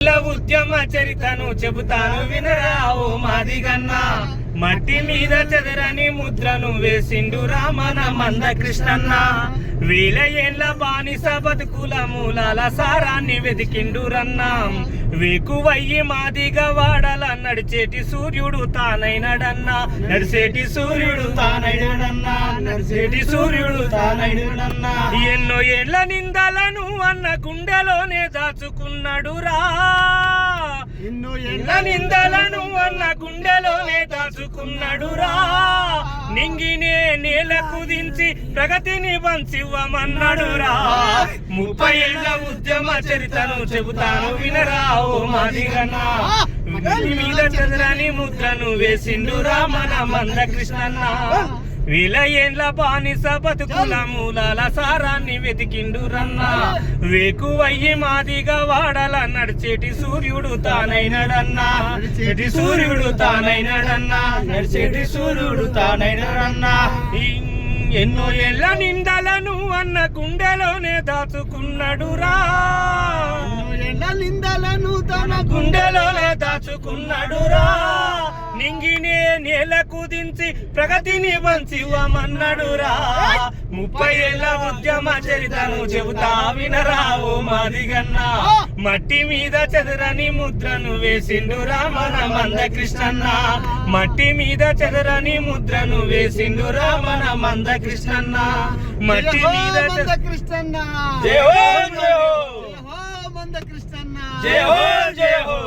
ఉద్యమ చరితను చెబుతాను వినరా ఓ మాదిగన్నా. మట్టి మీద చెదరని ముద్రను వేసిండు రామన మందకృష్ణన్న. వేల ఏళ్ల బానిస బతుకుల మూలాల సారాన్ని వెతికిండు రన్నా. వేకువయ్యి మాదిగ వాడల నడిచేటి సూర్యుడు తానైనడన్నా. నడిచేటి సూర్యుడు తానైనడన్నా. నడిచేటి సూర్యుడు తానైనడన్నా. ఎన్నో ఏళ్ల నిందలను అన్న గుండెలోనే దాచుకున్నాడు రా. ఎన్నో ఏళ్ల నిందలను అన్న గుండెలోనే దాచుకున్నాడు రా. నింగినే నేల కుదించి ప్రగతిని వంచివ్వమన్నాడు రా. 30 ఏళ్ల ఉద్యమ చరితను చెబుతాను వినరా ఓ మాదిగన్నా. మీద చంద్రాని ముద్రను వేసిండు రామన మందకృష్ణన్న. వేల ఏండ్ల బానిస బతుకుల మూలాల సారాన్ని వెతికిండు రన్నా. వేకువయ్యి మాదిగ వాడల నడిచేటి సూర్యుడు తానైనడన్నా. నడిచేటి సూర్యుడు తానైనడన్నా. నడిచేటి సూర్యుడు తానైనడన్నా. ఎన్నో ఏళ్ల నిందలను అన్న గుండెలోనే దాచుకున్నాడు రా. నిందలను తన గుండెలోనే దాచుకున్నాడు రా. నింగినే నేల కుదించి ప్రగతిని వంచివ్వమన్నాడు రా. 30 ఏళ్ల ఉద్యమ చరితను చెబుతా వినరా ఓ మాదిగన్నా. మట్టి మీద చెదరని ముద్రను వేసిండు రామన మందకృష్ణన్న. మట్టి మీద చెదరని ముద్రను వేసిండు రామన మందకృష్ణన్న. మట్టి మీద మందకృష్ణన్న. జై హో జై హో మందకృష్ణన్న. జై హో జై హో.